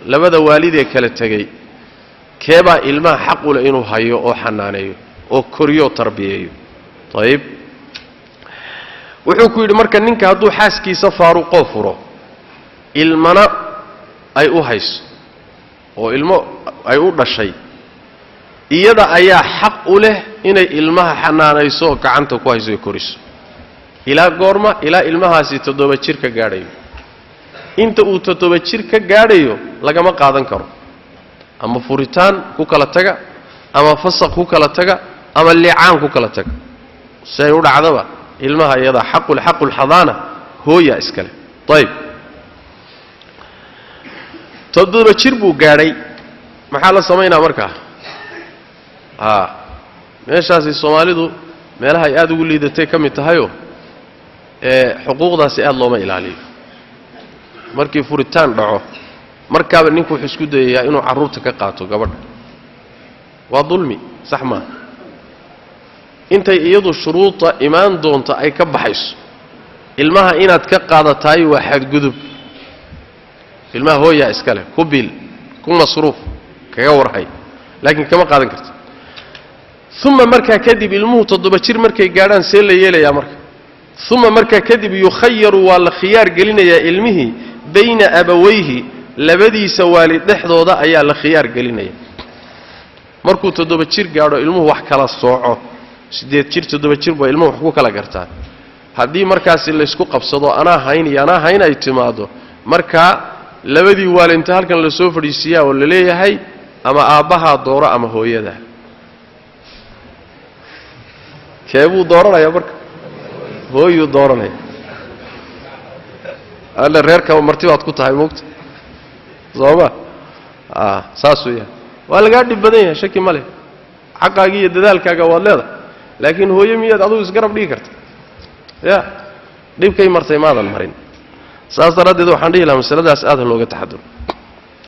labada waalidee kala tagay keebaa ilmaha xaq u leh inuu hayo oo xanaaneeyo oo koriyo tarbiyeeyo tayib wuxuu ku yidhi marka ninka hadduu xaaskiisa faaruqoo furo ilmana ay u hayso oo ilmo ay u dhashay iyada ayaa xaq u leh inay ilmaha xanaanayso oo gacanta ku hayso oo koriso ilaa goorma ilaa ilmahaasi 7 jir ka gaadhayo inta uu 7 jir ka gaadhayo lagama qaadan karo ama furitaan ku kala taga ama fasaq ku kala taga ama li'aan ku kala taga say u dhacdaba ilmaha iyada xaqul hadana hooya iskale tayib 7 jir buu gaadhay maxaa la sameeynaa markaa meeshaasi Soomaalidu meelaha ay aad ugu liidatay kamid tahayo xuquuqdaasi aad looma ilaaliyo markii furitaan dhaco markaaba ninku wuxuu isku dayayaa inuu carruurta ka qaato gabadha waa dulmi sax ma intay iyadu shuruuda imaan doonta ay ka baxayso ilmaha inaad ka qaadataay waa xadgudub ilmaha hooya iskale ku bil ku masruuf kaga warhay laakiin kama qaadan karto thumma marka kadib ilmuhu 7 jir markay gaadhaan see la yeelayaa marka thumma marka kadib yukhayyaru wal khiyar gelinaya ilmihi bayna abawayhi labadiisa waalid dhexdooda ayaa la khiyar gelinaya markuu 7 jir gaadho ilmuhu wax kala sooco 8 jir 7 jir baa ilmuhu wax ku kala gartaan hadii markaas la isku qabsado ana hayn ay timaado marka labadii waalidinta halkan la soo fadhiisiyaa oo la leeyahay ama aabaha dooro ama hooyada keebuu dooranaya marka hooyo dooranaya alla reerka martibaad ku tahay moogta sooba saasuya waa laga dhib badan yahay shaki male xaqaaga iyo dadaalkaaga waad leedahay laakiin hooyo miyaad adigu isgarab dhigi kartaa ya dhibkay martay maadan marin saas daradeed waxaan dhihi lahaa masaladaas aad looga taxaduro